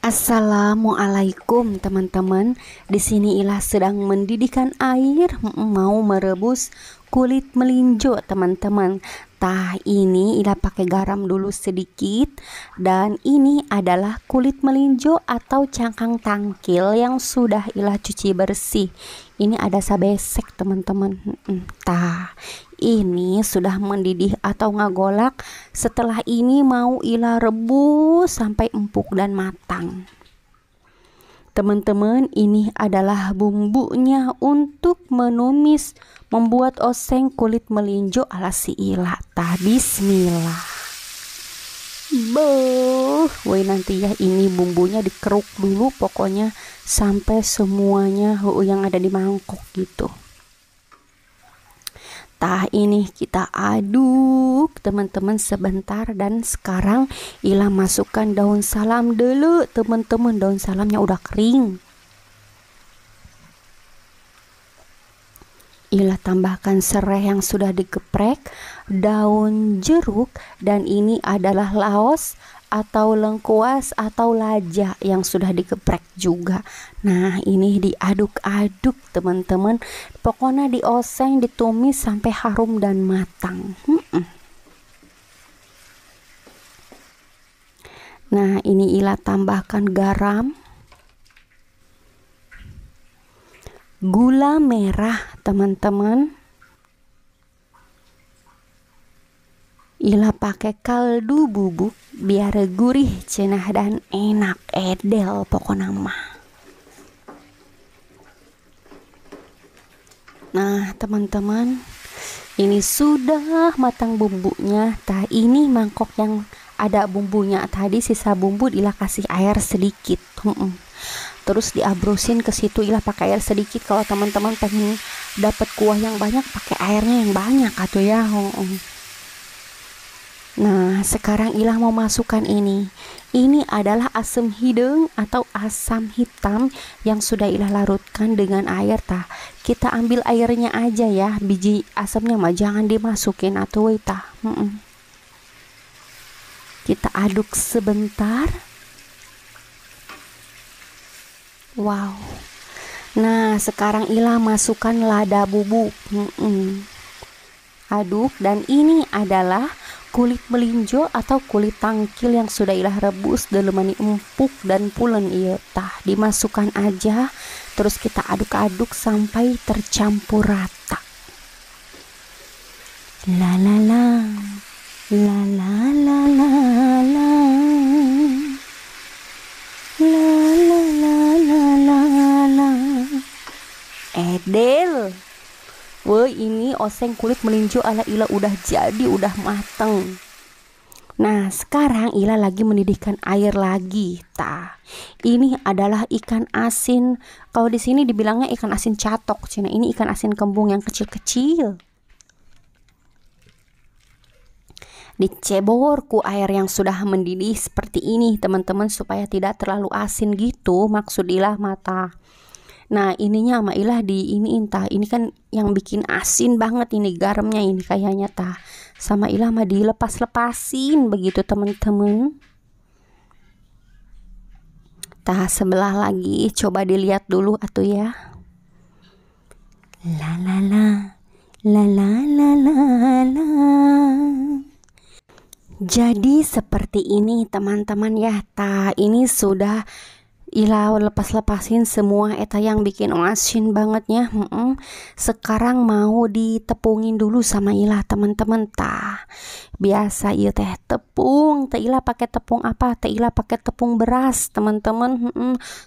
Assalamualaikum teman-teman. Di sini Ila sedang mendidihkan air, mau merebus kulit melinjo teman-teman. Ini Ila pakai garam dulu sedikit, dan ini adalah kulit melinjo atau cangkang tangkil yang sudah Ila cuci bersih. Ini ada sabesek teman-teman. Ini sudah mendidih atau ngagolak. Setelah ini mau Ila rebus sampai empuk dan matang. Teman-teman, ini adalah bumbunya untuk menumis membuat oseng kulit melinjo ala si Ila. Bismillah. Woi, nanti ya ini bumbunya dikeruk dulu pokoknya sampai semuanya yang ada di mangkok gitu. Ini kita aduk teman-teman sebentar, dan sekarang Ila masukkan daun salam dulu teman-teman. Daun salamnya udah kering. Ila tambahkan serai yang sudah digeprek, daun jeruk, dan ini adalah laos atau lengkuas atau laja yang sudah digeprek juga. Ini diaduk-aduk teman-teman. Pokoknya dioseng, ditumis sampai harum dan matang. Ini Ila tambahkan garam, gula merah teman-teman. Ila pakai kaldu bubuk biar gurih, cenah, dan enak edel pokoknya mah. Teman-teman, ini sudah matang bumbunya. Ini mangkok yang ada bumbunya tadi, sisa bumbu Ila kasih air sedikit. Terus diabrusin ke situ. Ila pakai air sedikit. Kalau teman-teman pengen dapat kuah yang banyak, pakai airnya yang banyak atuh ya. Sekarang Ila mau masukkan ini. Ini adalah asam hidung atau asam hitam yang sudah Ila larutkan dengan air. Kita ambil airnya aja ya, biji asamnya mah jangan dimasukin atuh Kita aduk sebentar. Wow. Sekarang Ila masukkan lada bubuk. Aduk, dan ini adalah kulit melinjo atau kulit tangkil yang sudah Ila rebus dalemani empuk dan pulen ieu dimasukkan aja, terus kita aduk-aduk sampai tercampur rata. La la la la la la la la la la la la la la. Edel. Woi, ini oseng kulit melinjo ala Ila udah jadi, udah mateng. Sekarang Ila lagi mendidihkan air lagi. Ini adalah ikan asin. Kalau di sini dibilangnya ikan asin catok, Cina. Ini ikan asin kembung yang kecil-kecil. Dicebor ku air yang sudah mendidih seperti ini, teman-teman, supaya tidak terlalu asin gitu. Maksud Ila mata. Ininya sama Ilah di ini ini kan yang bikin asin banget ini garamnya ini kayaknya sama Ilah mah dilepas-lepasin begitu temen-temen. Sebelah lagi coba dilihat dulu atuh ya. La la la la la la la la. Jadi seperti ini teman-teman ya. Ini sudah Ila lepas-lepasin semua eta yang bikin asin bangetnya. Sekarang mau ditepungin dulu sama Ila teman-teman. Biasa ieu teh tepung, Ila pakai tepung apa? Ila pakai tepung beras teman-teman.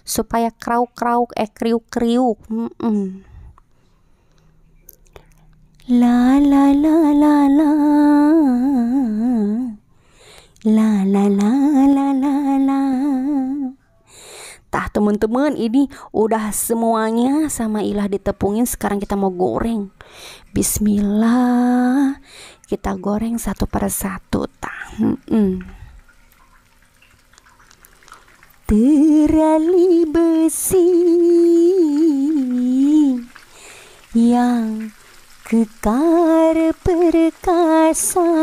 Supaya krauk-krauk kriuk-kriuk. La la la la la la la la la la la. Teman-teman, ini udah semuanya sama Ilah ditepungin. Sekarang kita mau goreng. Bismillah. Kita goreng satu per satu. Terali besi yang kekar perkasa,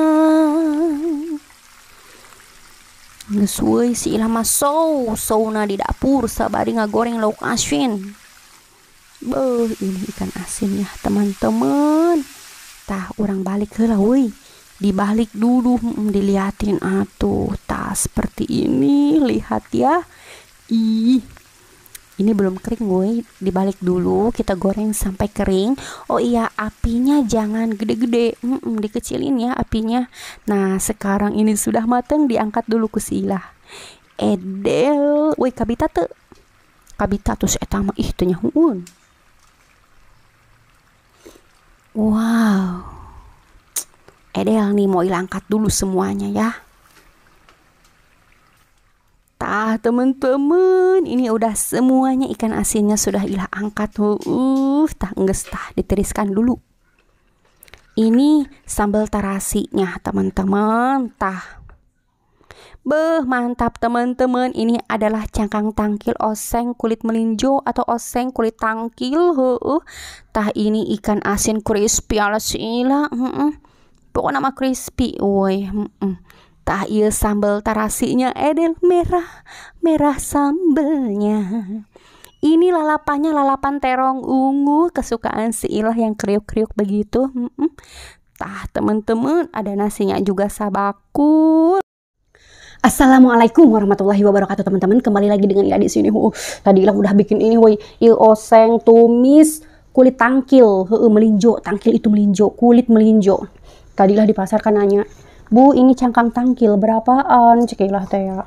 Geus euy si Ilah mah souna di dapur sabari ngagoreng lauk asin. Beuh, ini ikan asin ya teman-teman. Tah orang balik heula euy. Dibalik dulu, diliatin atuh. Tah seperti ini, lihat ya. Ih, ini belum kering woi, dibalik dulu, kita goreng sampai kering. Oh iya, apinya jangan gede-gede, dikecilin ya apinya. Nah sekarang ini sudah mateng, diangkat dulu ku Silah. Edel, woi kabita tuh etama ih teu nyahueun. Wow, edel nih, mau angkat dulu semuanya ya. Tah temen-temen, ini udah semuanya ikan asinnya sudah Ilah angkat. Tah enggeus tah ditiriskan dulu. Ini sambal terasinya teman-teman. Tah beuh mantap teman-teman. Ini adalah cangkang tangkil oseng kulit melinjo atau oseng kulit tangkil. Tah ini ikan asin crispy ala Silah. Pokoknya mah crispy woi. Tah ieu sambal tarasinya edel merah sambelnya. Ini lalapannya lalapan terong ungu kesukaan si Ilah yang kriuk-kriuk begitu. Tah temen-temen, ada nasinya juga sabakul. Assalamualaikum warahmatullahi wabarakatuh teman-teman. Kembali lagi dengan Ila di sini. Tadi Ila udah bikin ini woi, ieu oseng tumis kulit tangkil. Melinjo, tangkil itu melinjo, kulit melinjo. Tadi Ila di pasar kan nanya, "Bu, ini cangkang tangkil berapaan?" Cek Ilah teh ya.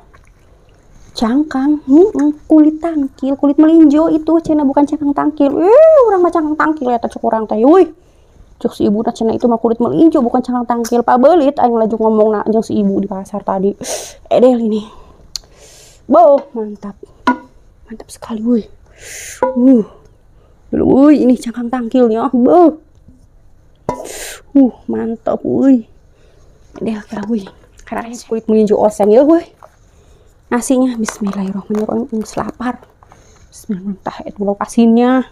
Cangkang, kulit tangkil, kulit melinjo itu cenah, bukan cangkang tangkil. Urang mah cangkang tangkil ya teh cek urang teh. Euy. Cek si ibu cenah itu mah kulit melinjo bukan cangkang tangkil. Pabeulit aing laju ngomongna jeung si ibu di pasar tadi. Edel ini. Boh, mantap. Mantap sekali euy. Dulu ini cangkang tangkilnya. Boh. Mantap euy. Edel kira euy. Karena kulit melinjo oseng ya euy. Nasinya bismillahirrahmanirrahim, lapar. Bismillah, mentah itu lauk asinnya.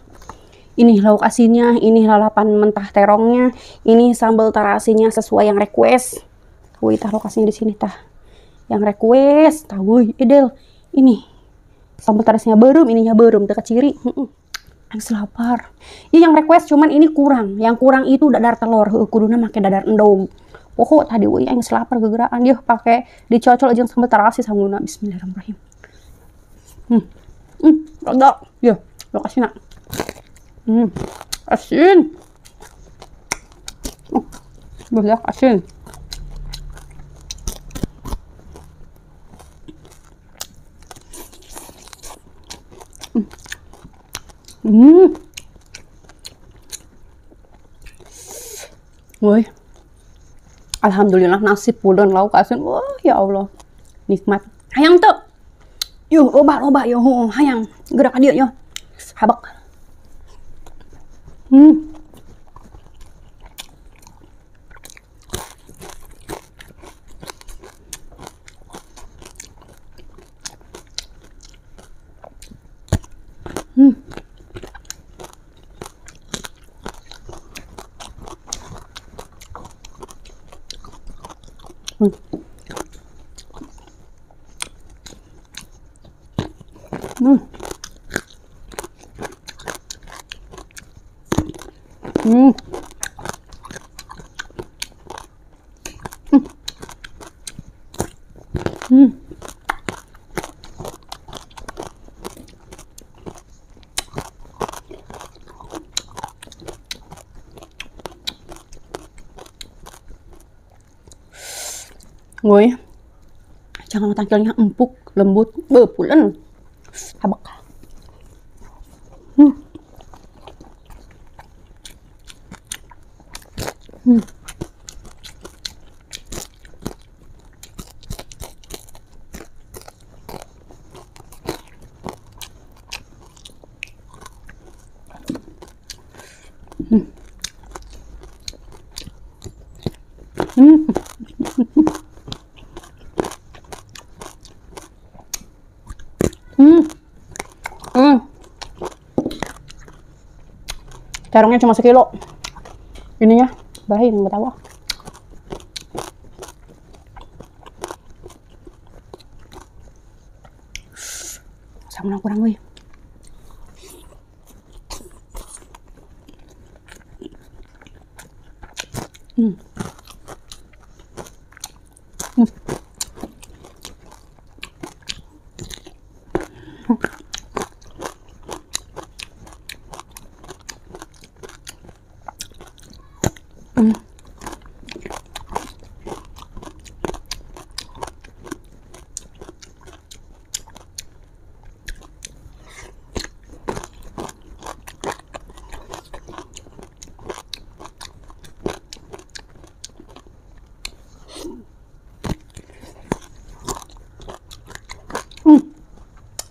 Ini lauk asinnya, ini lalapan mentah terongnya, ini sambal tarasinya sesuai yang request. Woi, tah lauk asinnya di sini tah. Yang request, tah woi, edel. Ini sambal tarasinya beureum, ininya beureum teu kaciri. Angst lapar. Ini yang request cuman ini kurang. Yang kurang itu dadar telur, kuduna make dadar endog. Pokok tadi woi aing lapar gegeraan dia pakai dicocol jeung sambal terasi sangguna. Bismillahirrahmanirrahim. Rada ya, lokasina. Asin. Banyak asin. Woi. Alhamdulillah nasi puleun lauk asin. Wah, ya Allah. Nikmat. Hayang tuh. Yuh, loba yo, hayang. Gerak ka dieu yo. Habak. Woi, jangan tangkilnya empuk, lembut, pulen, habak. Terongnya cuma sekilo. Ininya bahin nggak tahu. sama kurang weh.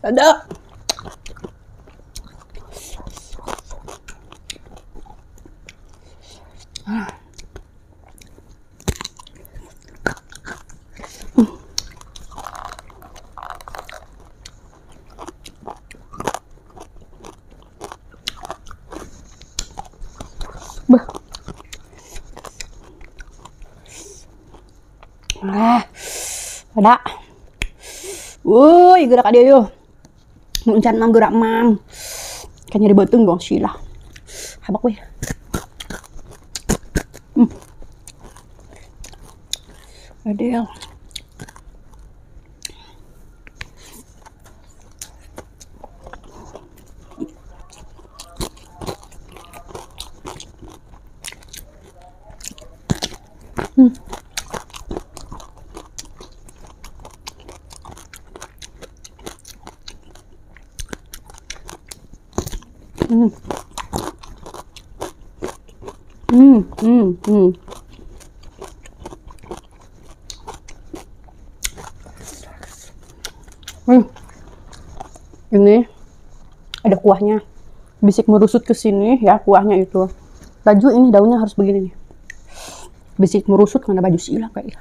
Ada. Bah. Ada. Woi, gerak dia yo. Nuncan mam gerak mam. Kayaknya dibetung dong sila. Habak weh. Adel. Ini ada kuahnya, bisik merusut ke sini ya kuahnya itu. Baju ini daunnya harus begini nih, bisik merusut karena baju sila kayak.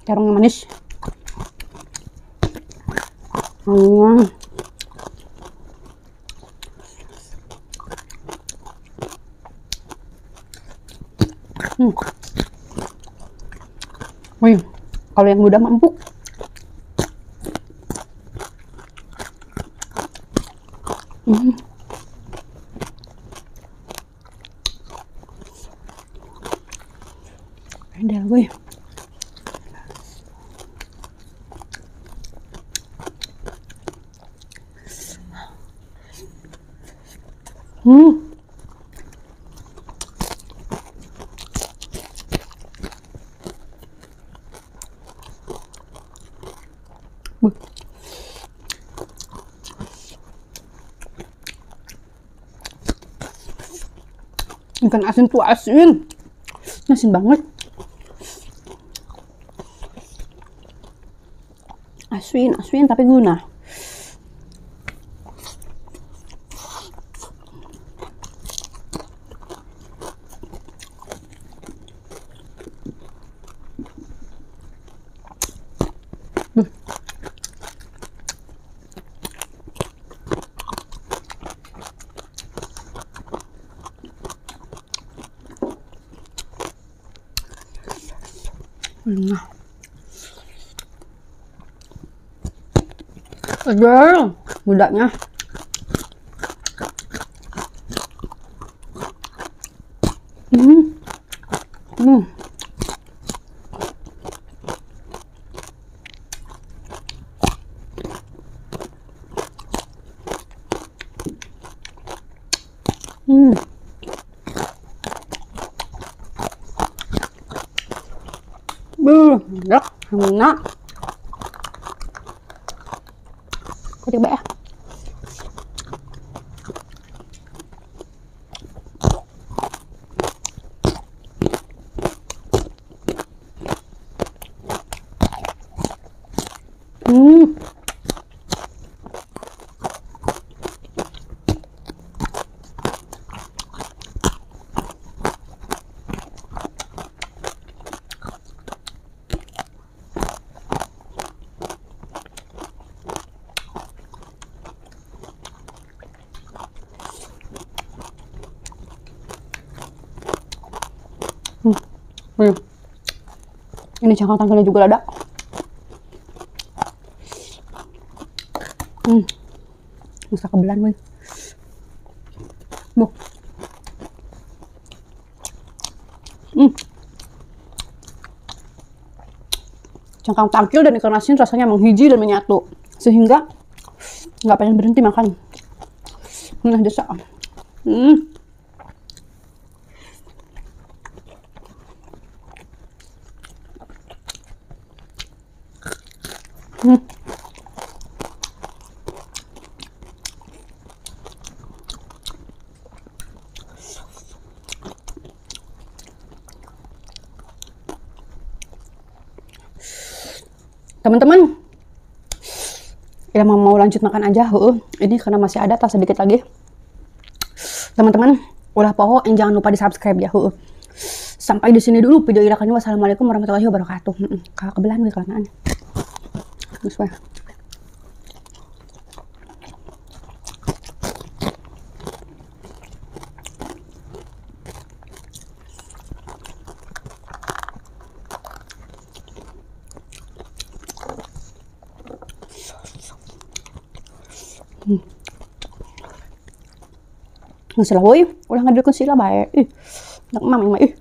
Terongnya manis. Wih, kalau yang muda mampu. Ada wih. Ikan asin tuh asin banget, asin tapi guna. Segar mudanya. Rất nó có chữ bẻ. Ini cangkang tanggalnya juga ada. Masa kebelan weh. Buh. Cangkang tangkil dan ikan asin rasanya menghiji dan menyatu, sehingga nggak pengen berhenti makan. Nah, desa. Teman-teman, ya mau lanjut makan aja. Ini karena masih ada tas sedikit lagi. Teman-teman, ulah poho jangan lupa di subscribe ya. Sampai di sini dulu video irakan. Wassalamualaikum warahmatullahi wabarakatuh. Kakak kebelan gue kelamaan. Terus nggak salah woi, udah ngadilkan sila baik. Nak mam ih,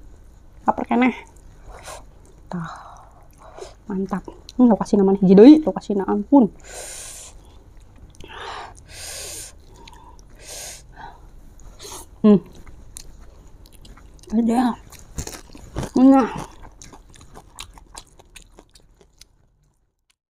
lapar keneh. Tah, mantap. Lokasi namanya hiji deui, lokasi na ampun. Ada. Nah.